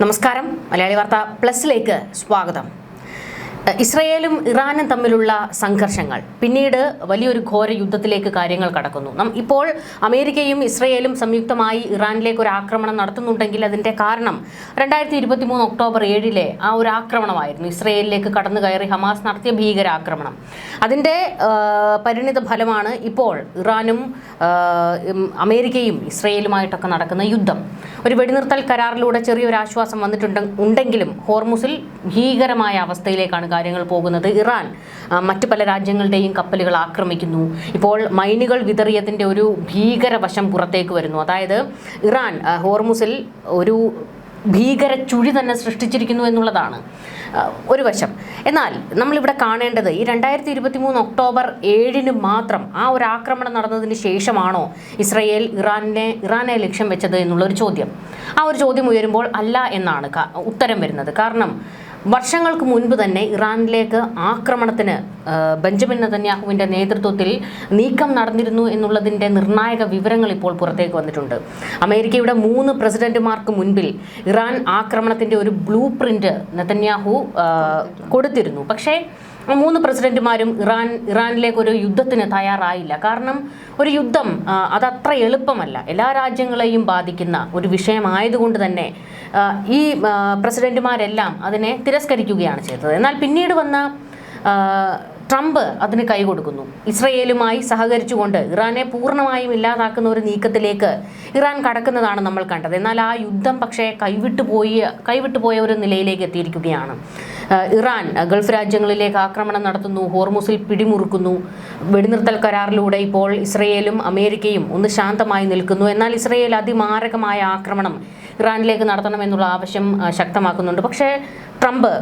നമസ്കാരം. മലയാളി വാർത്ത പ്ലസിലേക്ക് സ്വാഗതം. ഇസ്രയേലും ഇറാനും തമ്മിലുള്ള സംഘർഷങ്ങൾ പിന്നീട് വലിയൊരു ഘോര യുദ്ധത്തിലേക്ക് കാര്യങ്ങൾ കടക്കുന്നു. ഇപ്പോൾ അമേരിക്കയും ഇസ്രയേലും സംയുക്തമായി ഇറാനിലേക്ക് ഒരു ആക്രമണം നടത്തുന്നുണ്ടെങ്കിൽ അതിൻ്റെ കാരണം 2023 ഒക്ടോബർ 7 ആ ഒരു ആക്രമണമായിരുന്നു. ഇസ്രയേലിലേക്ക് കടന്നു കയറി ഹമാസ് നടത്തിയ ഭീകരാക്രമണം. അതിൻ്റെ പരിണിത ഫലമാണ് ഇപ്പോൾ ഇറാനും അമേരിക്കയും ഇസ്രയേലുമായിട്ടൊക്കെ നടക്കുന്ന യുദ്ധം. ഒരു വെടിനിർത്തൽ കരാറിലൂടെ ചെറിയൊരു ആശ്വാസം വന്നിട്ടുണ്ടെങ്കിലും ഹോർമുസിൽ ഭീകരമായ അവസ്ഥയിലേക്കാണ് കാര്യങ്ങൾ പോകുന്നത്. ഇറാൻ മറ്റു പല രാജ്യങ്ങളുടെയും കപ്പലുകൾ ആക്രമിക്കുന്നു. ഇപ്പോൾ മൈനുകൾ വിതറിയതിൻ്റെ ഒരു ഭീകരവശം പുറത്തേക്ക് വരുന്നു. അതായത് ഇറാൻ ഹോർമുസിൽ ഒരു ഭീകര ചുഴി തന്നെ സൃഷ്ടിച്ചിരിക്കുന്നു എന്നുള്ളതാണ് ഒരു വശം. എന്നാൽ നമ്മളിവിടെ കാണേണ്ടത് ഈ 2023 ഒക്ടോബർ 7 മാത്രം ആ ഒരു ആക്രമണം നടന്നതിന് ശേഷമാണോ ഇസ്രയേൽ ഇറാനെ ലക്ഷ്യം വെച്ചത് എന്നുള്ളൊരു ചോദ്യം. ആ ഒരു ചോദ്യം ഉയരുമ്പോൾ അല്ല എന്നാണ് ഉത്തരം വരുന്നത്. കാരണം വർഷങ്ങൾക്ക് മുൻപ് തന്നെ ഇറാനിലേക്ക് ആക്രമണത്തിന് ബെഞ്ചമിൻ നെതന്യാഹുവിൻ്റെ നേതൃത്വത്തിൽ നീക്കം നടന്നിരുന്നു എന്നുള്ളതിൻ്റെ നിർണായക വിവരങ്ങൾ ഇപ്പോൾ പുറത്തേക്ക് വന്നിട്ടുണ്ട്. അമേരിക്കയുടെ 3 പ്രസിഡന്റുമാർക്ക് മുൻപിൽ ഇറാൻ ആക്രമണത്തിൻ്റെ ഒരു ബ്ലൂ പ്രിന്റ് നെതന്യാഹു കൊടുത്തിരുന്നു. പക്ഷേ 3 പ്രസിഡന്റുമാരും ഇറാനിലേക്ക് ഒരു യുദ്ധത്തിന് തയ്യാറായില്ല. കാരണം ഒരു യുദ്ധം അതത്ര എളുപ്പമല്ല. എല്ലാ രാജ്യങ്ങളെയും ബാധിക്കുന്ന ഒരു വിഷയമായതുകൊണ്ട് തന്നെ ഈ പ്രസിഡന്റുമാരെല്ലാം അതിനെ തിരസ്കരിക്കുകയാണ് ചെയ്തത്. എന്നാൽ പിന്നീട് വന്ന ട്രംപ് അതിന് കൈകൊടുക്കുന്നു. ഇസ്രയേലുമായി സഹകരിച്ചുകൊണ്ട് ഇറാനെ പൂർണ്ണമായും ഇല്ലാതാക്കുന്ന ഒരു നീക്കത്തിലേക്ക് ഇറാൻ കടക്കുന്നതാണ് നമ്മൾ കണ്ടത്. എന്നാൽ ആ യുദ്ധം പക്ഷേ കൈവിട്ടുപോയ ഒരു നിലയിലേക്ക് എത്തിയിരിക്കുകയാണ്. ഇറാൻ ഗൾഫ് രാജ്യങ്ങളിലേക്ക് ആക്രമണം നടത്തുന്നു, ഹോർമുസിൽ പിടിമുറുക്കുന്നു. വെടിനിർത്തൽ കരാറിലൂടെ ഇപ്പോൾ ഇസ്രയേലും അമേരിക്കയും ഒന്ന് ശാന്തമായി നിൽക്കുന്നു. എന്നാൽ ഇസ്രയേൽ അതിമാരകമായ ആക്രമണം ഇറാനിലേക്ക് നടത്തണമെന്നുള്ള ആവശ്യം ശക്തമാക്കുന്നുണ്ട്. പക്ഷേ ട്രംപ്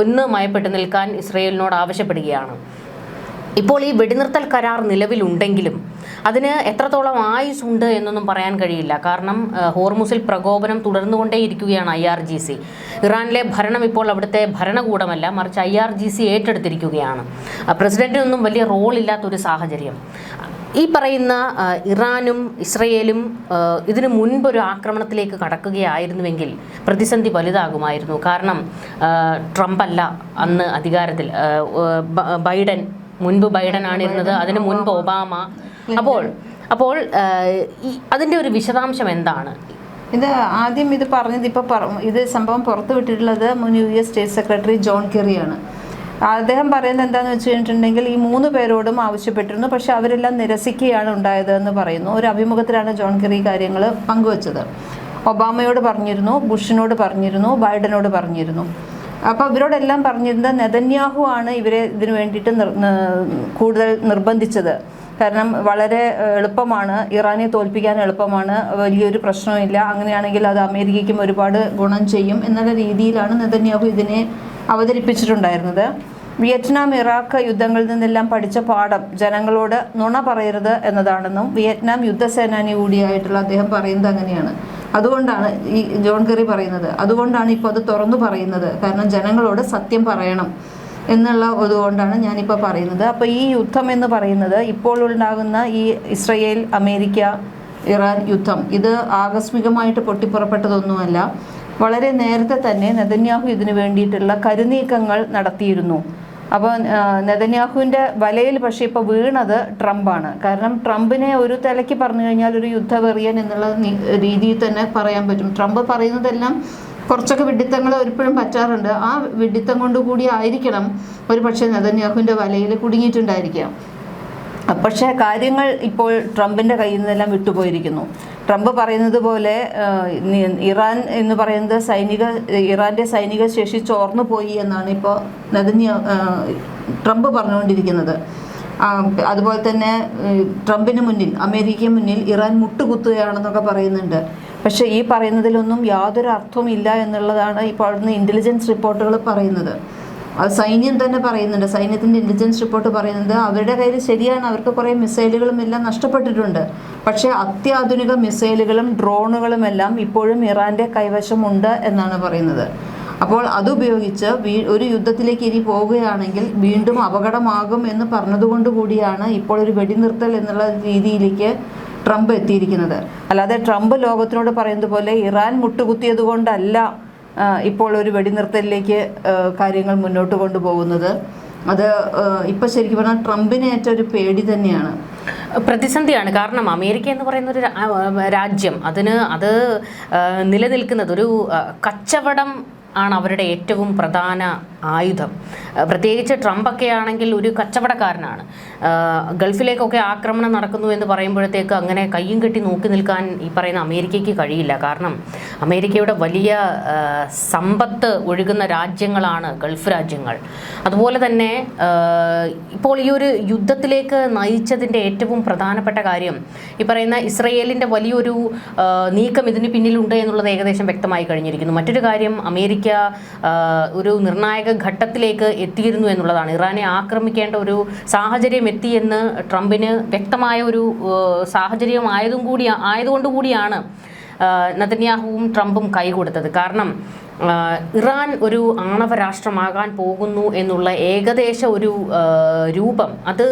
ഒന്ന് മയപ്പെട്ട് നിൽക്കാൻ ഇസ്രയേലിനോട് ആവശ്യപ്പെടുകയാണ്. ഇപ്പോൾ ഈ വെടിനിർത്തൽ കരാർ നിലവിലുണ്ടെങ്കിലും അതിന് എത്രത്തോളം ആയുസ് ഉണ്ട് എന്നൊന്നും പറയാൻ കഴിയില്ല. കാരണം ഹോർമുസിൽ പ്രകോപനം തുടർന്നുകൊണ്ടേയിരിക്കുകയാണ് IRGC. ഇറാനിലെ ഭരണം ഇപ്പോൾ അവിടുത്തെ ഭരണകൂടമല്ല, മറിച്ച് IRGC ഏറ്റെടുത്തിരിക്കുകയാണ്. പ്രസിഡന്റിനൊന്നും വലിയ റോളില്ലാത്തൊരു സാഹചര്യം. ഈ പറയുന്ന ഇറാനും ഇസ്രയേലും ഇതിനു മുൻപൊരു ആക്രമണത്തിലേക്ക് കടക്കുകയായിരുന്നുവെങ്കിൽ പ്രതിസന്ധി വലുതാകുമായിരുന്നു. കാരണം ട്രംപ് അല്ല അന്ന് അധികാരത്തിൽ, ബൈഡനാണ് ഇരുന്നത്, അതിന് മുൻപ് ഒബാമ. അപ്പോൾ അതിൻ്റെ ഒരു വിശദാംശം എന്താണ്? ഇത് ആദ്യം ഇത് പറഞ്ഞത് ഇത് സംഭവം പുറത്തുവിട്ടിട്ടുള്ളത് മുൻ US സ്റ്റേറ്റ് സെക്രട്ടറി ജോൺ കെറിയാണ്. അദ്ദേഹം പറയുന്നത് എന്താണെന്ന് വെച്ച് കഴിഞ്ഞിട്ടുണ്ടെങ്കിൽ ഈ 3 പേരോടും ആവശ്യപ്പെട്ടിരുന്നു, പക്ഷെ അവരെല്ലാം നിരസിക്കുകയാണ് ഉണ്ടായത് എന്ന് പറയുന്നു. ഒരു അഭിമുഖത്തിലാണ് ജോൺ കെറി കാര്യങ്ങൾ പങ്കുവച്ചത്. ഒബാമയോട് പറഞ്ഞിരുന്നു, ബുഷിനോട് പറഞ്ഞിരുന്നു, ബൈഡനോട് പറഞ്ഞിരുന്നു. അപ്പോൾ ഇവരോടെല്ലാം പറഞ്ഞിരുന്നത് നെതന്യാഹു ആണ് ഇവരെ ഇതിനു വേണ്ടിയിട്ട് കൂടുതൽ നിർബന്ധിച്ചത്. കാരണം വളരെ എളുപ്പമാണ്, ഇറാനെ തോൽപ്പിക്കാൻ എളുപ്പമാണ്, വലിയൊരു പ്രശ്നമില്ല, അങ്ങനെയാണെങ്കിൽ അത് അമേരിക്കയ്ക്കും ഒരുപാട് ഗുണം ചെയ്യും എന്നുള്ള രീതിയിലാണ് നെതന്യാഹു ഇതിനെ അവതരിപ്പിച്ചിട്ടുണ്ടായിരുന്നത്. വിയറ്റ്നാം ഇറാഖ് യുദ്ധങ്ങളിൽ നിന്നെല്ലാം പഠിച്ച പാഠം ജനങ്ങളോട് നുണ പറയരുത് എന്നതാണെന്നും വിയറ്റ്നാം യുദ്ധസേനാനി കൂടിയായിട്ടുള്ള അദ്ദേഹം പറയുന്നത് അങ്ങനെയാണ്. അതുകൊണ്ടാണ് ഈ ജോൺ കെറി പറയുന്നത്, അതുകൊണ്ടാണ് ഇപ്പോൾ അത് തുറന്നു പറയുന്നത്. കാരണം ജനങ്ങളോട് സത്യം പറയണം എന്നുള്ള അതുകൊണ്ടാണ് ഞാനിപ്പോൾ പറയുന്നത്. അപ്പോൾ ഈ യുദ്ധം എന്ന് പറയുന്നത് ഇപ്പോൾ ഉണ്ടാകുന്ന ഈ ഇസ്രയേൽ അമേരിക്ക ഇറാൻ യുദ്ധം ഇത് ആകസ്മികമായിട്ട് പൊട്ടിപ്പുറപ്പെട്ടതൊന്നുമല്ല. വളരെ നേരത്തെ തന്നെ നെതന്യാഹു ഇതിനു വേണ്ടിയിട്ടുള്ള കരുനീക്കങ്ങൾ നടത്തിയിരുന്നു. അപ്പോൾ നെതന്യാഹുവിൻ്റെ വലയിൽ പക്ഷേ ഇപ്പോൾ വീണത് ട്രംപാണ്. കാരണം ട്രംപിനെ ഒരു തലയ്ക്ക് പറഞ്ഞു കഴിഞ്ഞാൽ ഒരു യുദ്ധവെറിയൻ എന്നുള്ള രീതിയിൽ തന്നെ പറയാൻ പറ്റും. ട്രംപ് പറയുന്നതെല്ലാം കുറച്ചൊക്കെ വിഡ്ഢിത്തങ്ങൾ ഒരിപ്പോഴും പറ്റാറുണ്ട്. ആ വിഡ്ഢിത്തം കൊണ്ടുകൂടി ആയിരിക്കണം ഒരു പക്ഷേ നെതന്യാഹുവിൻ്റെ വലയിൽ കുടുങ്ങിയിട്ടുണ്ടായിരിക്കാം. പക്ഷേ കാര്യങ്ങൾ ഇപ്പോൾ ട്രംപിൻ്റെ കയ്യിൽ നിന്നെല്ലാം വിട്ടുപോയിരിക്കുന്നു. ട്രംപ് പറയുന്നത് പോലെ ഇറാൻ എന്ന് പറയുന്നത് ഇറാൻ്റെ സൈനിക ശേഷി ചോർന്നു പോയി എന്നാണ് ഇപ്പോൾ ട്രംപ് പറഞ്ഞുകൊണ്ടിരിക്കുന്നത്. അതുപോലെ തന്നെ ട്രംപിന് മുന്നിൽ, അമേരിക്കയ്ക്ക് മുന്നിൽ ഇറാൻ മുട്ടുകുത്തുകയാണെന്നൊക്കെ പറയുന്നുണ്ട്. പക്ഷേ ഈ പറയുന്നതിലൊന്നും യാതൊരു അർത്ഥവുമില്ല എന്നുള്ളതാണ് ഇപ്പോൾ അവിടുന്ന് ഇൻ്റലിജൻസ് റിപ്പോർട്ടുകൾ പറയുന്നത്. അത് സൈന്യം തന്നെ പറയുന്നുണ്ട്. സൈന്യത്തിൻ്റെ ഇൻ്റലിജൻസ് റിപ്പോർട്ട് പറയുന്നത് അവരുടെ കയ്യിൽ ശരിയാണ്, അവർക്ക് കുറേ മിസൈലുകളും എല്ലാം നഷ്ടപ്പെട്ടിട്ടുണ്ട്. പക്ഷേ അത്യാധുനിക മിസൈലുകളും ഡ്രോണുകളും എല്ലാം ഇപ്പോഴും ഇറാൻ്റെ കൈവശമുണ്ട് എന്നാണ് പറയുന്നത്. അപ്പോൾ അതുപയോഗിച്ച് ഒരു യുദ്ധത്തിലേക്ക് ഇനി പോവുകയാണെങ്കിൽ വീണ്ടും അപകടമാകും എന്ന് പറഞ്ഞതുകൊണ്ട് കൂടിയാണ് ഇപ്പോൾ ഒരു വെടിനിർത്തൽ എന്നുള്ള രീതിയിലേക്ക് ട്രംപ് എത്തിയിരിക്കുന്നത്. അല്ലാതെ ട്രംപ് ലോകത്തിനോട് പറയുന്നത് പോലെ ഇറാൻ മുട്ടുകുത്തിയത് കൊണ്ടല്ല ഇപ്പോൾ ഒരു വെടിനിർത്തലിലേക്ക് കാര്യങ്ങൾ മുന്നോട്ട് കൊണ്ടുപോകുന്നത്. അത് ഇപ്പം ശരിക്കും പറഞ്ഞാൽ ട്രംപിന് ഏറ്റ ഒരു പേടി തന്നെയാണ്, പ്രതിസന്ധിയാണ്. കാരണം അമേരിക്ക എന്ന് പറയുന്ന ഒരു രാജ്യം അത് നിലനിൽക്കുന്നത് ഒരു കച്ചവടം ആണ് അവരുടെ ഏറ്റവും പ്രധാന ആയുധം. പ്രത്യേകിച്ച് ട്രംപൊക്കെ ആണെങ്കിൽ ഒരു കച്ചവടക്കാരനാണ്. ഗൾഫിലേക്കൊക്കെ ആക്രമണം നടക്കുന്നു എന്ന് പറയുമ്പോഴത്തേക്ക് അങ്ങനെ കയ്യും കെട്ടി നോക്കി നിൽക്കാൻ ഈ പറയുന്ന അമേരിക്കയ്ക്ക് കഴിയില്ല. കാരണം അമേരിക്കയുടെ വലിയ സമ്പത്ത് ഒഴുകുന്ന രാജ്യങ്ങളാണ് ഗൾഫ് രാജ്യങ്ങൾ. അതുപോലെ തന്നെ ഇപ്പോൾ ഈ ഒരു യുദ്ധത്തിലേക്ക് നയിച്ചതിൻ്റെ ഏറ്റവും പ്രധാനപ്പെട്ട കാര്യം ഈ പറയുന്ന ഇസ്രയേലിൻ്റെ വലിയൊരു നീക്കം ഇതിന് പിന്നിലുണ്ട് എന്നുള്ളത് ഏകദേശം വ്യക്തമായി കഴിഞ്ഞിരിക്കുന്നു. മറ്റൊരു കാര്യം, അമേരിക്ക ഒരു നിർണായക ഘട്ടത്തിലേക്ക് എത്തിയിരുന്നു എന്നുള്ളതാണ്. ഇറാനെ ആക്രമിക്കേണ്ട ഒരു സാഹചര്യം എത്തിയെന്ന് ട്രംപിന് വ്യക്തമായ ഒരു സാഹചര്യം ആയതുകൊണ്ടുകൂടിയാണ് നെതന്യാഹുവും ട്രംപും കൈകൊടുത്തത്. കാരണം ഇറാൻ ഒരു ആണവ രാഷ്ട്രമാകാൻ പോകുന്നു എന്നുള്ള ഏകദേശ ഒരു രൂപം അത്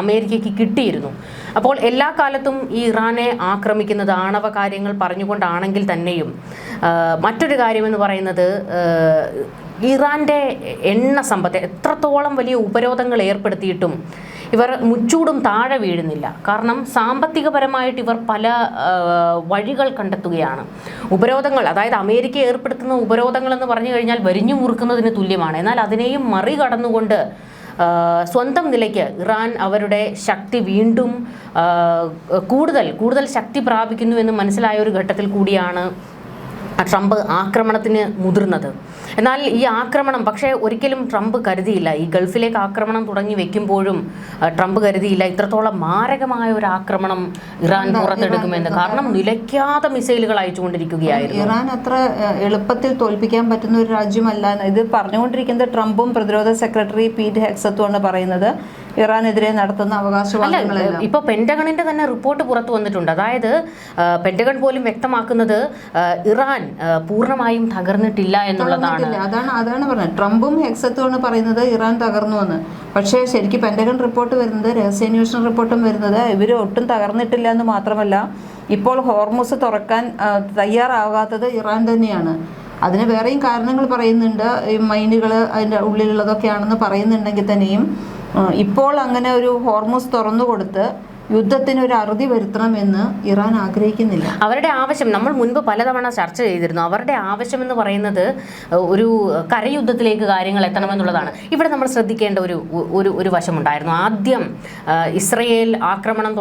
അമേരിക്കയ്ക്ക് കിട്ടിയിരുന്നു. അപ്പോൾ എല്ലാ കാലത്തും ഈ ഇറാനെ ആക്രമിക്കുന്നത് ആണവ കാര്യങ്ങൾ പറഞ്ഞുകൊണ്ടാണെങ്കിൽ തന്നെയും മറ്റൊരു കാര്യമെന്ന് പറയുന്നത് ഇറാൻ്റെ എണ്ണ സമ്പത്ത് എത്രത്തോളം വലിയ ഉപരോധങ്ങൾ ഏർപ്പെടുത്തിയിട്ടും ഇവർ മുച്ചൂടും താഴെ വീഴുന്നില്ല. കാരണം സാമ്പത്തികപരമായിട്ട് ഇവർ പല വഴികൾ കണ്ടെത്തുകയാണ്. ഉപരോധങ്ങൾ, അതായത് അമേരിക്ക ഏർപ്പെടുത്തുന്ന ഉപരോധങ്ങൾ എന്ന് പറഞ്ഞു കഴിഞ്ഞാൽ വരിഞ്ഞു മുറുക്കുന്നതിന് തുല്യമാണ്. എന്നാൽ അതിനെയും മറികടന്നുകൊണ്ട് സ്വന്തം നിലയ്ക്ക് ഇറാൻ അവരുടെ ശക്തി വീണ്ടും കൂടുതൽ ശക്തി പ്രാപിക്കുന്നു എന്ന് മനസ്സിലായ ഒരു ഘട്ടത്തിൽ കൂടിയാണ് ട്രംപ് ആക്രമണത്തിന് മുതിർന്നത്. എന്നാൽ ഈ ആക്രമണം പക്ഷേ ഒരിക്കലും ട്രംപ് കരുതിയില്ല. ഈ ഗൾഫിലേക്ക് ആക്രമണം തുടങ്ങി വെക്കുമ്പോഴും ട്രംപ് കരുതിയില്ല ഇത്രത്തോളം മാരകമായ ഒരു ആക്രമണം ഇറാൻ പുറത്തെടുക്കുമെന്ന്. കാരണം നിലയ്ക്കാതെ മിസൈലുകൾ അയച്ചുകൊണ്ടിരിക്കുകയായിരുന്നു. ഇറാൻ അത്ര എളുപ്പത്തിൽ തോൽപ്പിക്കാൻ പറ്റുന്ന ഒരു രാജ്യമല്ല. ഇത് പറഞ്ഞുകൊണ്ടിരിക്കുന്നത് ട്രംപും പ്രതിരോധ സെക്രട്ടറി പീറ്റ് ഹെക്സത്തുമാണ് പറയുന്നത്. ഇറാനെതിരെ നടത്തുന്ന അവകാശവാദങ്ങളെല്ലാം ഇപ്പോൾ പെന്റഗണിന്റെ തന്നെ റിപ്പോർട്ട് പുറത്തു വന്നിട്ടുണ്ട്. അതായത് പെന്റഗൺ പോലും വ്യക്തമാക്കുന്നത് ഇറാൻ പൂർണ്ണമായും തകർന്നിട്ടില്ല എന്നുള്ളതാണ്. അതാണ് പറഞ്ഞത്. ട്രംപും ഹെക്സത്തുമാണ് പറയുന്നത് ഇറാൻ തകർന്നു എന്ന്. പക്ഷേ ശരിക്കും പെന്റഗൺ റിപ്പോർട്ട് വരുന്നത്, രഹസ്യാന്വേഷണ റിപ്പോർട്ടും വരുന്നത് ഇവർ ഒട്ടും തകർന്നിട്ടില്ല എന്ന് മാത്രമല്ല, ഇപ്പോൾ ഹോർമുസ് തുറക്കാൻ തയ്യാറാകാത്തത് ഇറാൻ തന്നെയാണ്. അതിന് വേറെയും കാരണങ്ങൾ പറയുന്നുണ്ട്. ഈ മൈനുകൾ അതിൻ്റെ ഉള്ളിലുള്ളതൊക്കെയാണെന്ന് പറയുന്നുണ്ടെങ്കിൽ തന്നെയും ഇപ്പോൾ അങ്ങനെ ഒരു ഹോർമുസ് തുറന്നു കൊടുത്ത് യുദ്ധത്തിന് ഒരു അറുതി വരുത്തണമെന്ന് ഇറാൻ ആഗ്രഹിക്കുന്നില്ല. അവരുടെ ആവശ്യം നമ്മൾ മുൻപ് പലതവണ ചർച്ച ചെയ്തിരുന്നു. അവരുടെ ആവശ്യം എന്ന് പറയുന്നത് ഒരു കരയുദ്ധത്തിലേക്ക് കാര്യങ്ങൾ എത്തണമെന്നുള്ളതാണ്. ഇവിടെ നമ്മൾ ശ്രദ്ധിക്കേണ്ട ഒരു വശമുണ്ടായിരുന്നു. ആദ്യം ഇസ്രയേൽ ആക്രമണം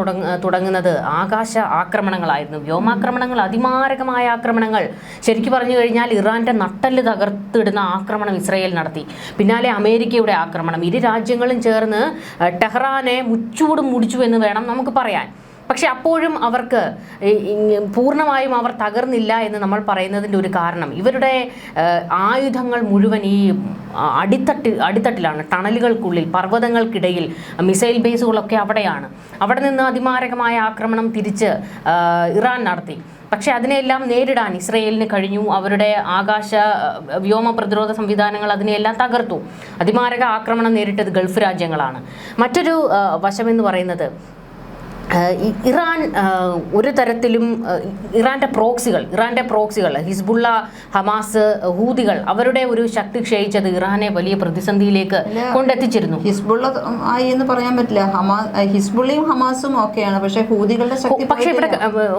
തുടങ്ങുന്നത് ആകാശ ആക്രമണങ്ങളായിരുന്നു. വ്യോമാക്രമണങ്ങൾ, അതിമാരകമായ ആക്രമണങ്ങൾ. ശരിക്കും പറഞ്ഞു കഴിഞ്ഞാൽ ഇറാന്റെ നട്ടെല്ല് തകർത്തിടുന്ന ആക്രമണം ഇസ്രയേൽ നടത്തി. പിന്നാലെ അമേരിക്കയുടെ ആക്രമണം. ഇരു രാജ്യങ്ങളും ചേർന്ന് ടെഹ്റാനെ മുച്ചൂടും മുടിച്ചു എന്ന് വേണം നമുക്ക് പറയാൻ. പക്ഷെ അപ്പോഴും അവർക്ക് പൂർണ്ണമായും അവർ തകർന്നില്ല എന്ന് നമ്മൾ പറയുന്നതിൻ്റെ ഒരു കാരണം ഇവരുടെ ആയുധങ്ങൾ മുഴുവൻ ഈ അടിത്തട്ടിലാണ്, ടണലുകൾക്കുള്ളിൽ, പർവ്വതങ്ങൾക്കിടയിൽ. മിസൈൽ ബേസുകളൊക്കെ അവിടെയാണ്. അവിടെ നിന്ന് അതിമാരകമായ ആക്രമണം തിരിച്ച് ഇറാൻ നടത്തി. പക്ഷെ അതിനെല്ലാം നേരിടാൻ ഇസ്രയേലിന് കഴിഞ്ഞു. അവരുടെ ആകാശ വ്യോമ പ്രതിരോധ സംവിധാനങ്ങൾ അതിനെയെല്ലാം തകർത്തു. അതിമാരക ആക്രമണം നേരിട്ടത് ഗൾഫ് രാജ്യങ്ങളാണ്. മറ്റൊരു വശമെന്ന് പറയുന്നത് ഇറാൻ ഒരു തരത്തിലും ഇറാന്റെ പ്രോക്സികൾ ഹിസ്ബുള്ള, ഹമാസ്, ഹൂതികൾ അവരുടെ ഒരു ശക്തി ക്ഷയിച്ചത് ഇറാനെ വലിയ പ്രതിസന്ധിയിലേക്ക് കൊണ്ടെത്തിച്ചിരുന്നു. ഹിസ്ബുള്ള ആയി എന്ന് പറയാൻ പറ്റില്ല. ഹിസ്ബുള്ളയും ഹമാസും ഒക്കെയാണ്. പക്ഷേ ഹൂതികളുടെ ശക്തി, പക്ഷേ ഇവിടെ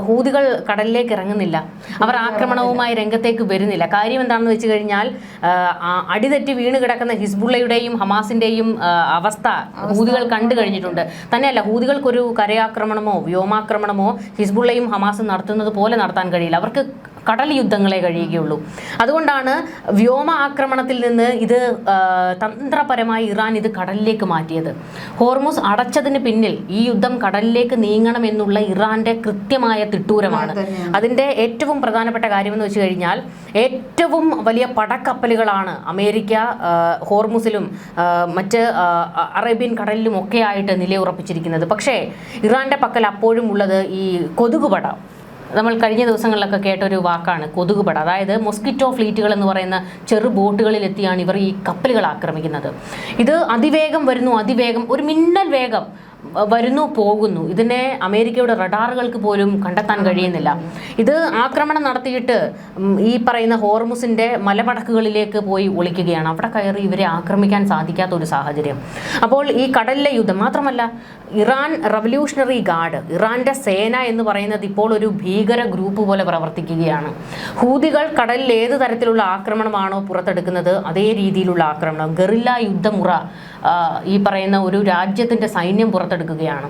ഹൂതികൾ കടലിലേക്ക് ഇറങ്ങുന്നില്ല. അവർ ആക്രമണവുമായി രംഗത്തേക്ക് വരുന്നില്ല. കാര്യം എന്താണെന്ന് വെച്ച് കഴിഞ്ഞാൽ അടിതെറ്റി വീണ് കിടക്കുന്ന ഹിസ്ബുള്ളയുടെയും ഹമാസിന്റെയും അവസ്ഥ ഹൂതികൾ കണ്ടു കഴിഞ്ഞിട്ടുണ്ട്. തന്നെയല്ല, ഹൂതികൾക്കൊരു കരയാക്രമണമോ വ്യോമാക്രമണമോ ഹിസ്ബുള്ളയും ഹമാസും നടത്തുന്നത് പോലെ നടത്താൻ കഴിയില്ല. അവർക്ക് കടൽ യുദ്ധങ്ങളെ കഴിയുകയുള്ളൂ. അതുകൊണ്ടാണ് വ്യോമ ആക്രമണത്തിൽ നിന്ന് ഇത് തന്ത്രപരമായി ഇറാൻ ഇത് കടലിലേക്ക് മാറ്റിയത്. ഹോർമുസ് അടച്ചതിന് പിന്നിൽ ഈ യുദ്ധം കടലിലേക്ക് നീങ്ങണമെന്നുള്ള ഇറാന്റെ കൃത്യമായ തിട്ടൂരമാണ്. അതിൻ്റെ ഏറ്റവും പ്രധാനപ്പെട്ട കാര്യമെന്ന് വെച്ച് കഴിഞ്ഞാൽ ഏറ്റവും വലിയ പടക്കപ്പലുകളാണ് അമേരിക്ക ഹോർമുസിലും മറ്റ് അറേബ്യൻ കടലിലും ഒക്കെ ആയിട്ട് നിലയുറപ്പിച്ചിരിക്കുന്നത്. പക്ഷേ ഇറാന്റെ പക്കൽ അപ്പോഴും ഉള്ളത് ഈ കൊതുകുപട. നമ്മൾ കഴിഞ്ഞ ദിവസങ്ങളിലൊക്കെ കേട്ടൊരു വാക്കാണ് കൊതുകുപട. അതായത് മൊസ്കിറ്റോ ഫ്ലീറ്റുകൾ എന്ന് പറയുന്ന ചെറു ബോട്ടുകളിലെത്തിയാണ് ഇവർ ഈ കപ്പലുകൾ ആക്രമിക്കുന്നത്. ഇത് അതിവേഗം വരുന്നു, അതിവേഗം, ഒരു മിന്നൽ വേഗം വരുന്നു പോകുന്നു. ഇതിനെ അമേരിക്കയുടെ റഡാറുകൾക്ക് പോലും കണ്ടെത്താൻ കഴിയുന്നില്ല. ഇത് ആക്രമണം നടത്തിയിട്ട് ഈ പറയുന്ന ഹോർമുസിന്റെ മലമടക്കുകളിലേക്ക് പോയി ഒളിക്കുകയാണ്. അവിടെ കയറി ഇവരെ ആക്രമിക്കാൻ സാധിക്കാത്ത ഒരു സാഹചര്യം. അപ്പോൾ ഈ കടലിലെ യുദ്ധം മാത്രമല്ല, ഇറാൻ റവല്യൂഷണറി ഗാർഡ്, ഇറാന്റെ സേന എന്ന് പറയുന്നത് ഇപ്പോൾ ഒരു ഭീകര ഗ്രൂപ്പ് പോലെ പ്രവർത്തിക്കുകയാണ്. ഹൂതികൾ കടലിൽ ഏത് തരത്തിലുള്ള ആക്രമണമാണോ പുറത്തെടുക്കുന്നത് അതേ രീതിയിലുള്ള ആക്രമണം, ഗറില്ല യുദ്ധമുറ ഈ പറയുന്ന ഒരു രാജ്യത്തിന്റെ സൈന്യം പുറത്തെടുക്കുകയാണ്.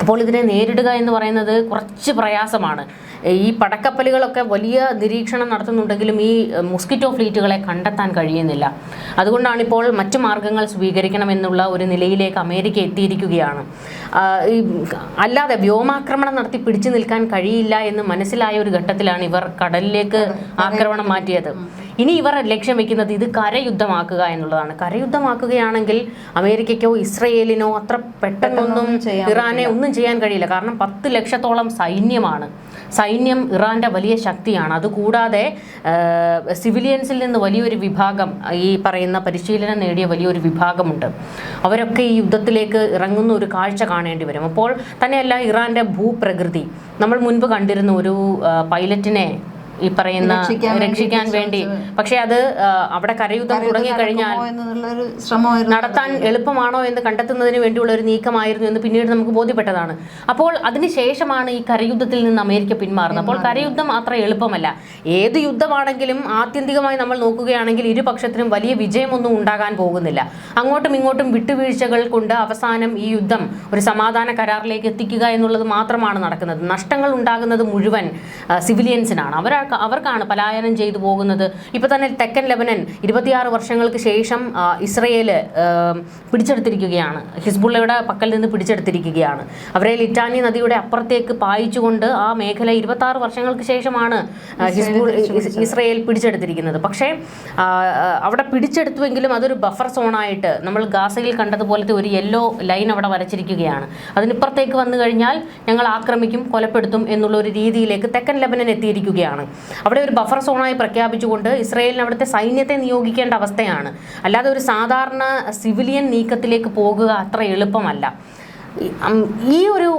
അപ്പോൾ ഇതിനെ നേരിടുക എന്ന് പറയുന്നത് കുറച്ച് പ്രയാസമാണ്. ഈ പടക്കപ്പലുകളൊക്കെ വലിയ നിരീക്ഷണം നടത്തുന്നുണ്ടെങ്കിലും ഈ മോസ്കിറ്റോ ഫ്ലീറ്റുകളെ കണ്ടെത്താൻ കഴിയുന്നില്ല. അതുകൊണ്ടാണ് ഇപ്പോൾ മറ്റു മാർഗങ്ങൾ സ്വീകരിക്കണമെന്നുള്ള ഒരു നിലയിലേക്ക് അമേരിക്ക എത്തിയിരിക്കുകയാണ്. അല്ലാതെ വ്യോമാക്രമണം നടത്തി പിടിച്ചു നിൽക്കാൻ കഴിയില്ല എന്ന് മനസ്സിലായ ഒരു ഘട്ടത്തിലാണ് ഇവർ കടലിലേക്ക് ആക്രമണം മാറ്റിയത്. ഇനി ഇവർ ലക്ഷ്യം വെക്കുന്നത് ഇത് കരയുദ്ധമാക്കുക എന്നുള്ളതാണ്. കരയുദ്ധമാക്കുകയാണെങ്കിൽ അമേരിക്കയ്ക്കോ ഇസ്രയേലിനോ അത്ര പെട്ടെന്നൊന്നും ഇറാനെ ഒന്നും ചെയ്യാൻ കഴിയില്ല. കാരണം 10 ലക്ഷത്തോളം സൈന്യം ഇറാന്റെ വലിയ ശക്തിയാണ്. അതുകൂടാതെ സിവിലിയൻസിൽ നിന്ന് വലിയൊരു വിഭാഗം, ഈ പറയുന്ന പരിശീലനം നേടിയ വലിയൊരു വിഭാഗമുണ്ട്. അവരൊക്കെ ഈ യുദ്ധത്തിലേക്ക് ഇറങ്ങുന്ന ഒരു കാഴ്ച കാണേണ്ടി വരും. അപ്പോൾ തന്നെയല്ല, ഇറാന്റെ ഭൂപ്രകൃതി നമ്മൾ മുൻപ് കണ്ടിരുന്നു, ഒരു പൈലറ്റിനെ ഈ പറയുന്ന രക്ഷിക്കാൻ വേണ്ടി. പക്ഷെ അത് അവിടെ കരയുദ്ധം തുടങ്ങിക്കഴിഞ്ഞാൽ നടത്താൻ എളുപ്പമാണോ എന്ന് കണ്ടെത്തുന്നതിന് വേണ്ടിയുള്ള ഒരു നീക്കമായിരുന്നു എന്ന് പിന്നീട് നമുക്ക് ബോധ്യപ്പെട്ടതാണ്. അപ്പോൾ അതിനുശേഷമാണ് ഈ കരയുദ്ധത്തിൽ നിന്ന് അമേരിക്ക പിന്മാറുന്നത്. അപ്പോൾ കരയുദ്ധം അത്ര എളുപ്പമല്ല. ഏത് യുദ്ധമാണെങ്കിലും ആത്യന്തികമായി നമ്മൾ നോക്കുകയാണെങ്കിൽ ഇരുപക്ഷത്തിനും വലിയ വിജയമൊന്നും ഉണ്ടാകാൻ പോകുന്നില്ല. അങ്ങോട്ടും ഇങ്ങോട്ടും വിട്ടുവീഴ്ചകൾ കൊണ്ട് അവസാനം ഈ യുദ്ധം ഒരു സമാധാന കരാറിലേക്ക് എത്തിക്കുക എന്നുള്ളത് മാത്രമാണ് നടക്കുന്നത്. നഷ്ടങ്ങൾ ഉണ്ടാകുന്നത് മുഴുവൻ സിവിലിയൻസിനാണ്. അവർക്കാണ് പലായനം ചെയ്തു പോകുന്നത്. ഇപ്പൊ തന്നെ തെക്കൻ ലെബനൻ 26 വർഷങ്ങൾക്ക് ശേഷം ഇസ്രയേല് പിടിച്ചെടുത്തിരിക്കുകയാണ്. ഹിസ്ബുള്ളയുടെ പക്കൽ നിന്ന് പിടിച്ചെടുത്തിരിക്കുകയാണ്. അവരെ ലിറ്റാനി നദിയുടെ അപ്പുറത്തേക്ക് പായിച്ചുകൊണ്ട് ആ മേഖല 26 വർഷങ്ങൾക്ക് ശേഷമാണ് ഇസ്രയേൽ പിടിച്ചെടുത്തിരിക്കുന്നത്. പക്ഷേ അവിടെ പിടിച്ചെടുത്തുവെങ്കിലും അതൊരു ബഫർ സോണായിട്ട് നമ്മൾ ഗാസയിൽ കണ്ടതുപോലത്തെ ഒരു യെല്ലോ ലൈൻ അവിടെ വരച്ചിരിക്കുകയാണ്. അതിനിപ്പുറത്തേക്ക് വന്നു കഴിഞ്ഞാൽ ഞങ്ങൾ ആക്രമിക്കും, കൊലപ്പെടുത്തും എന്നുള്ള ഒരു രീതിയിലേക്ക് തെക്കൻ ലെബനൻ എത്തിയിരിക്കുകയാണ്. അവിടെ ഒരു ബഫർ സോണായി പ്രഖ്യാപിച്ചുകൊണ്ട് ഇസ്രയേലിന് അവിടുത്തെ സൈന്യത്തെ നിയോഗിക്കേണ്ട അവസ്ഥയാണ്. അല്ലാതെ ഒരു സാധാരണ സിവിലിയൻ നീക്കത്തിലേക്ക് പോകുക അത്ര എളുപ്പമല്ല. ഈ ഒരു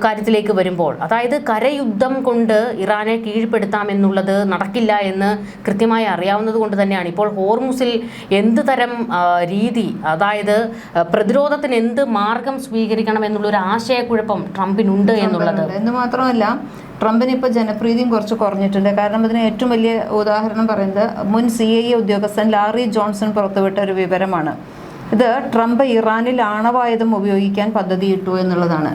കാര്യത്തിലേക്ക് വരുമ്പോൾ, അതായത് കരയുദ്ധം കൊണ്ട് ഇറാനെ കീഴ്പ്പെടുത്താമെന്നുള്ളത് നടക്കില്ല എന്ന് കൃത്യമായി അറിയാവുന്നത് കൊണ്ട് തന്നെയാണ് ഇപ്പോൾ ഹോർമുസിൽ എന്ത് തരം രീതി, അതായത് പ്രതിരോധത്തിന് എന്ത് മാർഗം സ്വീകരിക്കണം എന്നുള്ളൊരു ആശയക്കുഴപ്പം ട്രംപിനുണ്ട് എന്നുള്ളത്. എന്ന് മാത്രമല്ല, ട്രംപിന് ഇപ്പോൾ ജനപ്രീതിയും കുറച്ച് കുറഞ്ഞിട്ടുണ്ട്. കാരണം അതിന് ഏറ്റവും വലിയ ഉദാഹരണം പറയുന്നത് മുൻ CIA ഉദ്യോഗസ്ഥൻ ലാറി ജോൺസൺ പുറത്തുവിട്ട ഒരു വിവരമാണ്. ഇത് ട്രംപ് ഇറാനിൽ ആണവായുധം ഉപയോഗിക്കാൻ പദ്ധതിയിട്ടു എന്നുള്ളതാണ്.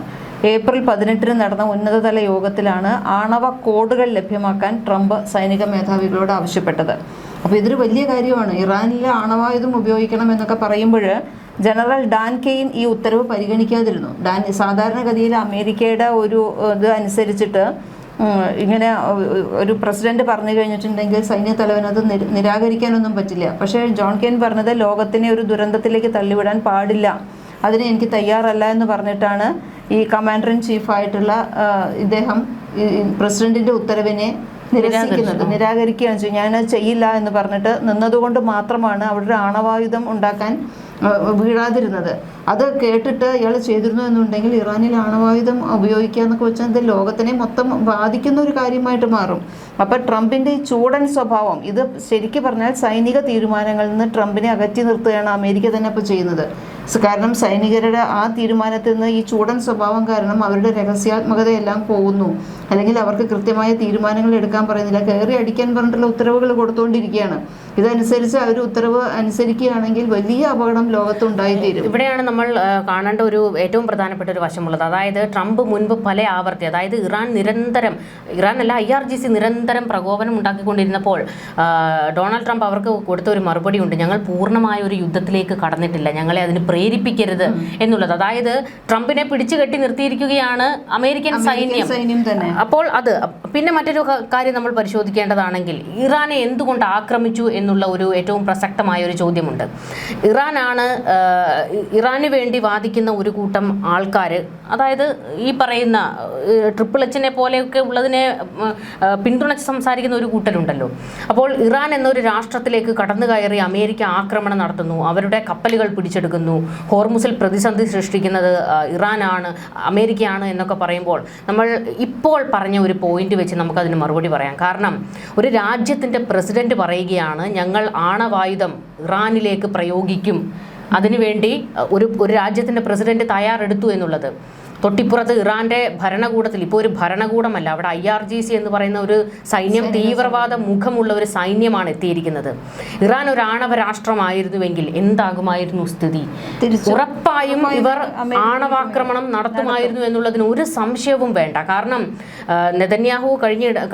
ഏപ്രിൽ 18 നടന്ന ഉന്നതതല യോഗത്തിലാണ് ആണവ കോഡുകൾ ലഭ്യമാക്കാൻ ട്രംപ് സൈനിക മേധാവികളോട് ആവശ്യപ്പെട്ടത്. അപ്പോൾ ഇതൊരു വലിയ കാര്യമാണ്. ഇറാനിൽ ആണവായുധം ഉപയോഗിക്കണം എന്നൊക്കെ പറയുമ്പോൾ ജനറൽ ഡാൻ കെയ്ൻ ഈ ഉത്തരവ് പരിഗണിക്കാതിരുന്നു. സാധാരണഗതിയിൽ അമേരിക്കയുടെ ഒരു ഇത് അനുസരിച്ചിട്ട് ഇങ്ങനെ ഒരു പ്രസിഡന്റ് പറഞ്ഞു കഴിഞ്ഞിട്ടുണ്ടെങ്കിൽ സൈന്യ തലവൻ അത് നിരാകരിക്കാനൊന്നും പറ്റില്ല. പക്ഷേ ജോൺ കെയ്ൻ പറഞ്ഞത് ലോകത്തിനെ ഒരു ദുരന്തത്തിലേക്ക് തള്ളിവിടാൻ പാടില്ല, അതിന് എനിക്ക് തയ്യാറല്ല എന്ന് പറഞ്ഞിട്ടാണ് ഈ കമാൻഡർ ഇൻ ചീഫ് ആയിട്ടുള്ള ഇദ്ദേഹം പ്രസിഡന്റിന്റെ ഉത്തരവിനെ നിരാകരിക്കുകയാണ് ചെയ്യും. ഞാനത് ചെയ്യില്ല എന്ന് പറഞ്ഞിട്ട് നിന്നതുകൊണ്ട് മാത്രമാണ് അവിടെ ഒരു ആണവായുധം ഉണ്ടാക്കാൻ വീഴാതിരുന്നത്. അത് കേട്ടിട്ട് ഇയാൾ ചെയ്തിരുന്നു എന്നുണ്ടെങ്കിൽ ഇറാനിൽ ആണവായുധം ഉപയോഗിക്കുക എന്നൊക്കെ വെച്ചാൽ ഇത് ലോകത്തിനെ മൊത്തം ബാധിക്കുന്ന ഒരു കാര്യമായിട്ട് മാറും. അപ്പം ട്രംപിൻ്റെ ഈ ചൂടൻ സ്വഭാവം, ഇത് ശരിക്കും പറഞ്ഞാൽ സൈനിക തീരുമാനങ്ങളിൽ നിന്ന് ട്രംപിനെ അകറ്റി നിർത്തുകയാണ് അമേരിക്ക തന്നെ ഇപ്പോൾ ചെയ്യുന്നത്. കാരണം സൈനികരുടെ ആ തീരുമാനത്തിൽ നിന്ന് ഈ ചൂടൻ സ്വഭാവം കാരണം അവരുടെ രഹസ്യാത്മകതയെല്ലാം പോകുന്നു. അല്ലെങ്കിൽ അവർക്ക് കൃത്യമായ തീരുമാനങ്ങൾ എടുക്കാൻ പറയുന്നില്ല, കയറി അടിക്കാൻ പറഞ്ഞിട്ടുള്ള ഉത്തരവുകൾ കൊടുത്തുകൊണ്ടിരിക്കുകയാണ്. ഇതനുസരിച്ച് അവർ ഉത്തരവ് അനുസരിക്കുകയാണെങ്കിൽ വലിയ അപകടം ലോകത്തുണ്ടായിത്തീരും. ഇവിടെയാണ് നമ്മൾ കാണേണ്ട ഒരു ഏറ്റവും പ്രധാനപ്പെട്ട ഒരു വശമുള്ളത്. അതായത് ട്രംപ് മുൻപ് പല ആവർത്തി, അതായത് ഇറാനല്ല IRGC നിരന്തരം പ്രകോപനം ഉണ്ടാക്കിക്കൊണ്ടിരുന്നപ്പോൾ ഡൊണാൾഡ് ട്രംപ് അവർക്ക് കൊടുത്ത ഒരു മറുപടി ഉണ്ട്: ഞങ്ങൾ പൂർണ്ണമായ ഒരു യുദ്ധത്തിലേക്ക് കടന്നിട്ടില്ല, ഞങ്ങളെ അതിന് പ്രേരിപ്പിക്കരുത് എന്നുള്ളത്. അതായത് ട്രംപിനെ പിടിച്ചുകെട്ടി നിർത്തിയിരിക്കുകയാണ് അമേരിക്കൻ സൈന്യം തന്നെ. അപ്പോൾ അത് പിന്നെ മറ്റൊരു കാര്യം നമ്മൾ പരിശോധിക്കേണ്ടതാണെങ്കിൽ, ഇറാനെ എന്തുകൊണ്ട് ആക്രമിച്ചു എന്നുള്ള ഒരു ഏറ്റവും പ്രസക്തമായ ഒരു ചോദ്യമുണ്ട്. ഇറാന് വേണ്ടി വാദിക്കുന്ന ഒരു കൂട്ടം ആൾക്കാർ, അതായത് ഈ പറയുന്ന ട്രിപ്പിൾ പോലെയൊക്കെ ഉള്ളതിനെ പിന്തുണച്ച് സംസാരിക്കുന്ന ഒരു കൂട്ടരുണ്ടല്ലോ. അപ്പോൾ ഇറാൻ എന്നൊരു രാഷ്ട്രത്തിലേക്ക് കടന്നു കയറി അമേരിക്ക ആക്രമണം നടത്തുന്നു, അവരുടെ കപ്പലുകൾ പിടിച്ചെടുക്കുന്നു, ഹോർമുസിൽ പ്രതിസന്ധി സൃഷ്ടിക്കുന്നത് ഇറാനാണ്, അമേരിക്കയാണ് എന്നൊക്കെ പറയുമ്പോൾ നമ്മൾ ഇപ്പോൾ പറഞ്ഞ ഒരു പോയിന്റ് വെച്ച് നമുക്കതിന് മറുപടി പറയാം. കാരണം ഒരു രാജ്യത്തിൻ്റെ പ്രസിഡന്റ് പറയുകയാണ് ഞങ്ങൾ ആണവായുധം ഇറാനിലേക്ക് പ്രയോഗിക്കും, അതിനുവേണ്ടി ഒരു രാജ്യത്തിൻ്റെ പ്രസിഡന്റ് തയ്യാറെടുത്തു എന്നുള്ളത്. തൊട്ടിപ്പുറത്ത് ഇറാന്റെ ഭരണകൂടത്തിൽ, ഇപ്പോൾ ഒരു ഭരണകൂടമല്ല, അവിടെ IRGC എന്ന് പറയുന്ന ഒരു സൈന്യം, തീവ്രവാദ മുഖമുള്ള ഒരു സൈന്യമാണ് എത്തിയിരിക്കുന്നത്. ഇറാൻ ഒരു ആണവ രാഷ്ട്രമായിരുന്നുവെങ്കിൽ എന്താകുമായിരുന്നു സ്ഥിതി? ഉറപ്പായും ഇവർ ആണവാക്രമണം നടത്തുമായിരുന്നു എന്നുള്ളതിന് ഒരു സംശയവും വേണ്ട. കാരണം നെതന്യാഹു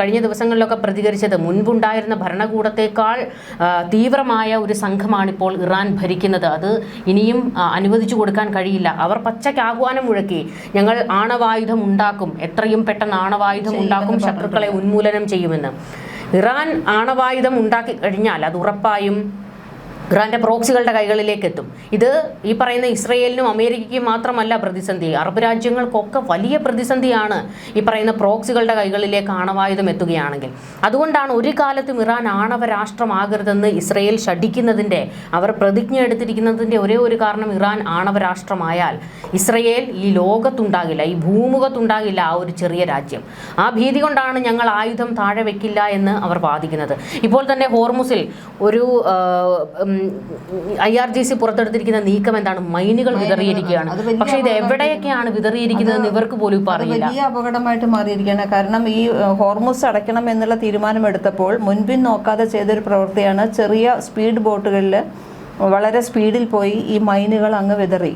കഴിഞ്ഞ ദിവസങ്ങളിലൊക്കെ പ്രതികരിച്ചത് മുൻപുണ്ടായിരുന്ന ഭരണകൂടത്തെക്കാൾ തീവ്രമായ ഒരു സംഘമാണിപ്പോൾ ഇറാൻ ഭരിക്കുന്നത്, അത് ഇനിയും അനുവദിച്ചു കൊടുക്കാൻ കഴിയില്ല. അവർ പച്ചയ്ക്ക് ആഹ്വാനം മുഴക്കി ഞങ്ങൾ ആണവായുധം ഉണ്ടാക്കും, എത്രയും പെട്ടെന്ന് ആണവായുധം ഉണ്ടാക്കും, ശത്രുക്കളെ ഉന്മൂലനം ചെയ്യുമെന്ന്. ഇറാൻ ആണവായുധം ഉണ്ടാക്കി കഴിഞ്ഞാൽ അത് ഉറപ്പായും ഇറാന്റെ പ്രോക്സികളുടെ കൈകളിലേക്ക് എത്തും. ഇത് ഈ പറയുന്ന ഇസ്രയേലിനും അമേരിക്കയ്ക്കും മാത്രമല്ല പ്രതിസന്ധി, അറബ് രാജ്യങ്ങൾക്കൊക്കെ വലിയ പ്രതിസന്ധിയാണ് ഈ പറയുന്ന പ്രോക്സികളുടെ കൈകളിലേക്ക് ആണവായുധം എത്തുകയാണെങ്കിൽ. അതുകൊണ്ടാണ് ഒരു കാലത്തും ഇറാൻ ആണവ രാഷ്ട്രമാകരുതെന്ന് ഇസ്രയേൽ ശഠിക്കുന്നതിൻ്റെ, അവർ പ്രതിജ്ഞ എടുത്തിരിക്കുന്നതിൻ്റെ ഒരേ ഒരു കാരണം ഇറാൻ ആണവ രാഷ്ട്രമായാൽ ഇസ്രയേൽ ഈ ലോകത്തുണ്ടാകില്ല, ഈ ഭൂമുഖത്തുണ്ടാകില്ല ആ ഒരു ചെറിയ രാജ്യം. ആ ഭീതി കൊണ്ടാണ് ഞങ്ങൾ ആയുധം താഴെ വെക്കില്ല എന്ന് അവർ വാദിക്കുന്നത്. ഇപ്പോൾ തന്നെ ഹോർമുസിൽ ഒരു IRGC പുറത്തെടുത്തിരിക്കുന്ന നീക്കം എന്താണ്? മൈനുകൾ വിതറിയിരിക്കുകയാണ്. പക്ഷെ ഇത് എവിടെയൊക്കെയാണ് വിതറിയിരിക്കുന്നതെന്ന് ഇവർക്ക് പോലും ഇപ്പോൾ അറിയില്ല. വലിയ അപകടമായിട്ട് മാറിയിരിക്കുകയാണ്. കാരണം ഈ ഹോർമുസ് അടയ്ക്കണം എന്നുള്ള തീരുമാനമെടുത്തപ്പോൾ മുൻപിൻ നോക്കാതെ ചെയ്തൊരു പ്രവൃത്തിയാണ്. ചെറിയ സ്പീഡ് ബോട്ടുകളിൽ വളരെ സ്പീഡിൽ പോയി ഈ മൈനുകൾ അങ്ങ് വിതറി.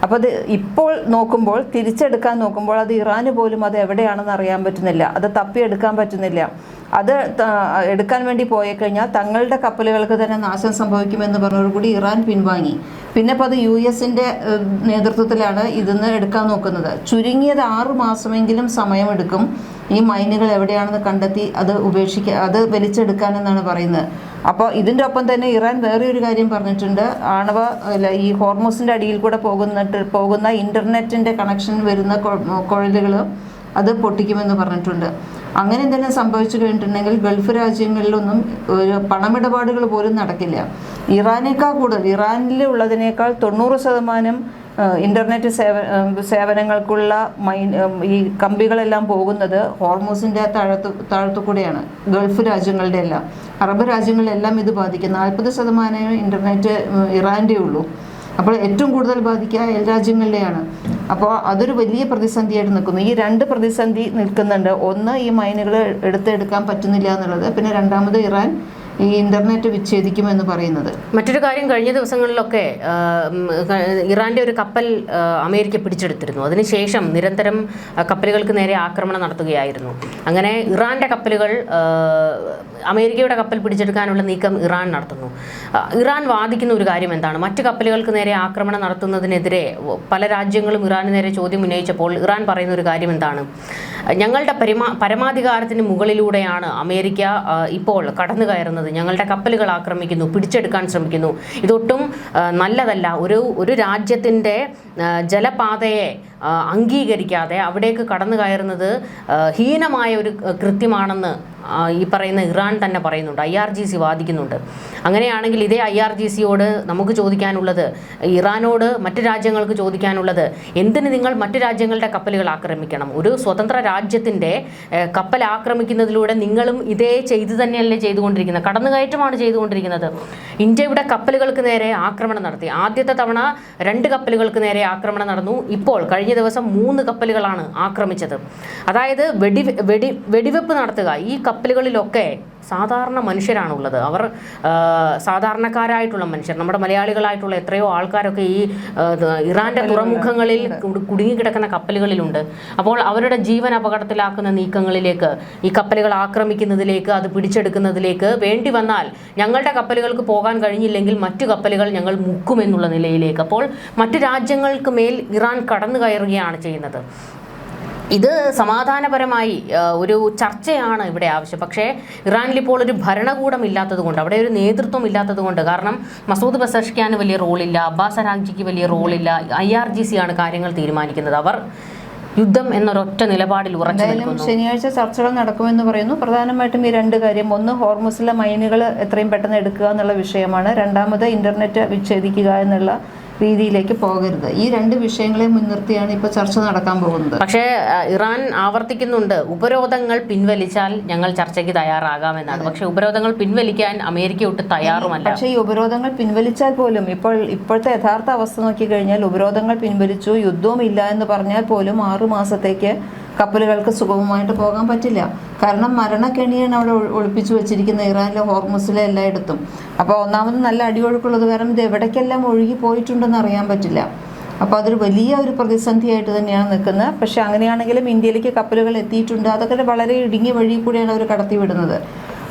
അപ്പോൾ അത് ഇപ്പോൾ നോക്കുമ്പോൾ, തിരിച്ചെടുക്കാൻ നോക്കുമ്പോൾ അത് ഇറാന് പോലും അത് എവിടെയാണെന്ന് അറിയാൻ പറ്റുന്നില്ല, അത് തപ്പിയെടുക്കാൻ പറ്റുന്നില്ല. അത് എടുക്കാൻ വേണ്ടി പോയി കഴിഞ്ഞാൽ തങ്ങളുടെ കപ്പലുകൾക്ക് തന്നെ നാശം സംഭവിക്കുമെന്ന് പറഞ്ഞതോടുകൂടി ഇറാൻ പിൻവാങ്ങി. പിന്നെ ഇപ്പോൾ അത് US-ന്റെ നേതൃത്വത്തിലാണ് ഇതിന്ന് എടുക്കാൻ നോക്കുന്നത്. ചുരുങ്ങിയത് 6 മാസമെങ്കിലും സമയമെടുക്കും ഈ മൈനുകൾ എവിടെയാണെന്ന് കണ്ടെത്തി അത് അത് വലിച്ചെടുക്കാനെന്നാണ് പറയുന്നത്. അപ്പോൾ ഇതിൻ്റെ ഒപ്പം തന്നെ ഇറാൻ വേറെ ഒരു കാര്യം പറഞ്ഞിട്ടുണ്ട്. ഈ ഹോർമുസിൻ്റെ അടിയിൽ കൂടെ പോകുന്ന ഇൻ്റർനെറ്റിൻ്റെ കണക്ഷൻ വരുന്ന കുഴലുകൾ അത് പൊട്ടിക്കുമെന്ന് പറഞ്ഞിട്ടുണ്ട്. അങ്ങനെ എന്തെങ്കിലും സംഭവിച്ചു കഴിഞ്ഞിട്ടുണ്ടെങ്കിൽ ഗൾഫ് രാജ്യങ്ങളിലൊന്നും ഒരു പണമിടപാടുകൾ പോലും നടക്കില്ല. ഇറാനേക്കാൾ കൂടുതൽ, ഇറാനിലുള്ളതിനേക്കാൾ 90% ഇൻ്റർനെറ്റ് സേവനങ്ങൾക്കുള്ള ഈ കമ്പികളെല്ലാം പോകുന്നത് ഹോർമുസിൻ്റെ താഴത്തു കൂടെയാണ്. ഗൾഫ് രാജ്യങ്ങളുടെ എല്ലാം, അറബ് രാജ്യങ്ങളിലെല്ലാം ഇത് ബാധിക്കും. 40% ഇൻ്റർനെറ്റ് ഇറാൻ്റെ ഉള്ളൂ. അപ്പോൾ ഏറ്റവും കൂടുതൽ ബാധിക്കുക അയൽ രാജ്യങ്ങളിലെയാണ്. അപ്പോൾ അതൊരു വലിയ പ്രതിസന്ധിയായിട്ട് നിൽക്കുന്നു. ഈ 2 പ്രതിസന്ധി നിൽക്കുന്നുണ്ട്. ഒന്ന്, ഈ മൈനുകൾ എടുക്കാൻ പറ്റുന്നില്ല എന്നുള്ളത്. പിന്നെ രണ്ടാമത് ഇറാൻ ഈ ഇന്റർനെറ്റ് വിച്ഛേദിക്കുമെന്ന് പറയുന്നത്. മറ്റൊരു കാര്യം, കഴിഞ്ഞ ദിവസങ്ങളിലൊക്കെ ഇറാന്റെ ഒരു കപ്പൽ അമേരിക്ക പിടിച്ചെടുത്തിരുന്നു. അതിനുശേഷം നിരന്തരം കപ്പലുകൾക്ക് നേരെ ആക്രമണം നടത്തുകയായിരുന്നു. അങ്ങനെ ഇറാന്റെ കപ്പലുകൾ അമേരിക്കയുടെ കപ്പൽ പിടിച്ചെടുക്കാനുള്ള നീക്കം ഇറാൻ നടത്തുന്നു. ഇറാൻ വാദിക്കുന്ന ഒരു കാര്യം എന്താണ്? മറ്റു കപ്പലുകൾക്ക് നേരെ ആക്രമണം നടത്തുന്നതിനെതിരെ പല രാജ്യങ്ങളും ഇറാന് നേരെ ചോദ്യം ഉന്നയിച്ചപ്പോൾ ഇറാൻ പറയുന്ന ഒരു കാര്യം എന്താണ്? ഞങ്ങളുടെ പരമാധികാരത്തിന് മുകളിലൂടെയാണ് അമേരിക്ക ഇപ്പോൾ കടന്നു കയറുന്നത്, ഞങ്ങളുടെ കപ്പലുകൾ ആക്രമിക്കുന്നു, പിടിച്ചെടുക്കാൻ ശ്രമിക്കുന്നു. ഇതൊട്ടും നല്ലതല്ല. ഒരു രാജ്യത്തിൻ്റെ ജലപാതയെ അംഗീകരിക്കാതെ അവിടേക്ക് കടന്നു കയറുന്നത് ഹീനമായ ഒരു കൃത്യമാണെന്ന് ഈ പറയുന്ന ഇറാൻ തന്നെ പറയുന്നുണ്ട്. IRGC വാദിക്കുന്നുണ്ട്. അങ്ങനെയാണെങ്കിൽ ഇതേ IRGCയോട് നമുക്ക് ചോദിക്കാനുള്ളത്, ഇറാനോട് മറ്റു രാജ്യങ്ങൾക്ക് ചോദിക്കാനുള്ളത്, എന്തിന് നിങ്ങൾ മറ്റു രാജ്യങ്ങളുടെ കപ്പലുകൾ ആക്രമിക്കണം? ഒരു സ്വതന്ത്ര രാജ്യത്തിൻ്റെ കപ്പൽ ആക്രമിക്കുന്നതിലൂടെ നിങ്ങളും ഇതേ ചെയ്തു തന്നെയല്ലേ ചെയ്തുകൊണ്ടിരിക്കുന്നത്, കടന്നുകയറ്റമാണ് ചെയ്തുകൊണ്ടിരിക്കുന്നത്. ഇന്ത്യയുടെ കപ്പലുകൾക്ക് നേരെ ആക്രമണം നടത്തി. ആദ്യത്തെ തവണ 2 കപ്പലുകൾക്ക് നേരെ ആക്രമണം നടന്നു. ഇപ്പോൾ കഴിഞ്ഞ ദിവസം 3 കപ്പലുകളാണ് ആക്രമിച്ചത്. അതായത് വെടിവെപ്പ് നടത്തുക. ഈ കപ്പലുകളിലൊക്കെ സാധാരണ മനുഷ്യരാണുള്ളത്. അവർ സാധാരണക്കാരായിട്ടുള്ള മനുഷ്യർ, നമ്മുടെ മലയാളികളായിട്ടുള്ള എത്രയോ ആൾക്കാരൊക്കെ ഈ ഇറാന്റെ തുറമുഖങ്ങളിൽ കുടുങ്ങിക്കിടക്കുന്ന കപ്പലുകളിലുണ്ട്. അപ്പോൾ അവരുടെ ജീവൻ അപകടത്തിലാക്കുന്ന നീക്കങ്ങളിലേക്ക്, ഈ കപ്പലുകൾ ആക്രമിക്കുന്നതിലേക്ക്, അത് പിടിച്ചെടുക്കുന്നതിലേക്ക്, വേണ്ടി വന്നാൽ ഞങ്ങളുടെ കപ്പലുകൾക്ക് പോകാൻ കഴിഞ്ഞില്ലെങ്കിൽ മറ്റു കപ്പലുകൾ ഞങ്ങൾ മുക്കുമെന്നുള്ള നിലയിലേക്ക്, അപ്പോൾ മറ്റു രാജ്യങ്ങൾക്ക് മേൽ ഇറാൻ കടന്നു കയറുകയാണ് ചെയ്യുന്നത്. ഇത് സമാധാനപരമായി ഒരു ചർച്ചയാണ് ഇവിടെ ആവശ്യം. പക്ഷേ ഇറാനിൽ ഇപ്പോൾ ഒരു ഭരണകൂടം ഇല്ലാത്തത് കൊണ്ട്, അവിടെ ഒരു നേതൃത്വം ഇല്ലാത്തത് കൊണ്ട്, കാരണം മസൂദ് പെസഷ്കിയാന് വലിയ റോളില്ല, അബ്ബാസ് അരാഗ്ചിക്ക് വലിയ റോളില്ല, IRGC ആണ് കാര്യങ്ങൾ തീരുമാനിക്കുന്നത്. അവർ യുദ്ധം എന്നൊരൊറ്റ നിലപാടിൽ ഉറച്ചു നിൽക്കുന്നു. ശനിയാഴ്ച ചർച്ചകൾ നടക്കുമെന്ന് പറയുന്നു. പ്രധാനമായിട്ടും ഈ രണ്ട് കാര്യം, ഒന്ന് ഹോർമുസിലെ മൈനുകൾ എത്രയും പെട്ടെന്ന് എടുക്കുക എന്നുള്ള വിഷയമാണ്, രണ്ടാമത് ഇന്റർനെറ്റ് വിച്ഛേദിക്കുക എന്നുള്ള രീതിയിലേക്ക് പോകരുത്. ഈ രണ്ട് വിഷയങ്ങളെ മുൻനിർത്തിയാണ് ഇപ്പോൾ ചർച്ച നടക്കാൻ പോകുന്നത്. പക്ഷേ ഇറാൻ ആവർത്തിക്കുന്നുണ്ട്, ഉപരോധങ്ങൾ പിൻവലിച്ചാൽ ഞങ്ങൾ ചർച്ചയ്ക്ക് തയ്യാറാകാമെന്നാണ്. പക്ഷേ ഉപരോധങ്ങൾ പിൻവലിക്കാൻ അമേരിക്ക ഒട്ട് തയ്യാറുമല്ല. പക്ഷേ ഈ ഉപരോധങ്ങൾ പിൻവലിച്ചാൽ പോലും ഇപ്പോഴത്തെ യഥാർത്ഥ അവസ്ഥ നോക്കിക്കഴിഞ്ഞാൽ ഉപരോധങ്ങൾ പിൻവലിച്ചു, യുദ്ധവും ഇല്ല എന്ന് പറഞ്ഞാൽ പോലും 6 മാസത്തേക്ക് കപ്പലുകൾക്ക് സുഗമമായിട്ട് പോകാൻ പറ്റില്ല. കാരണം മരണക്കെണിയാണ് അവിടെ ഒളിപ്പിച്ചു വെച്ചിരിക്കുന്നത്, ഇറാനിലെ ഹോർമുസിലെ എല്ലായിടത്തും. അപ്പോൾ ഒന്നാമത് നല്ല അടിയൊഴുക്കുള്ളത് കാരണം ഇത് എവിടേക്കെല്ലാം ഒഴുകി പോയിട്ടുണ്ടെന്ന് അറിയാൻ പറ്റില്ല. അപ്പോൾ അതൊരു വലിയ ഒരു പ്രതിസന്ധിയായിട്ട് തന്നെയാണ് നിൽക്കുന്നത്. പക്ഷേ അങ്ങനെയാണെങ്കിലും ഇന്ത്യയിലേക്ക് കപ്പലുകൾ എത്തിയിട്ടുണ്ട്. അതൊക്കെ വളരെ ഇടുങ്ങിയ വഴി കൂടിയാണ് അവർ കടത്തിവിടുന്നത്.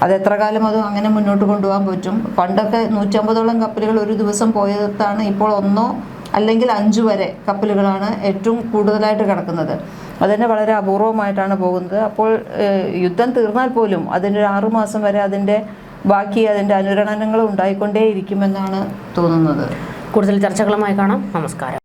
അത് എത്ര കാലം അത് അങ്ങനെ മുന്നോട്ട് കൊണ്ടുപോകാൻ പറ്റും? പണ്ടൊക്കെ 150ഓളം കപ്പലുകൾ ഒരു ദിവസം പോയതാണ്. ഇപ്പോൾ 1 അല്ലെങ്കിൽ 5 വരെ കപ്പലുകളാണ് ഏറ്റവും കൂടുതലായിട്ട് കിടക്കുന്നത്. അതുതന്നെ വളരെ അപൂർവമായിട്ടാണ് പോകുന്നത്. അപ്പോൾ യുദ്ധം തീർന്നാൽ പോലും അതിൻ്റെ 6 മാസം വരെ അതിൻ്റെ അനുരണനങ്ങൾ ഉണ്ടായിക്കൊണ്ടേയിരിക്കുമെന്നാണ് തോന്നുന്നത്. കൂടുതൽ ചർച്ചകളുമായി കാണാം. നമസ്കാരം.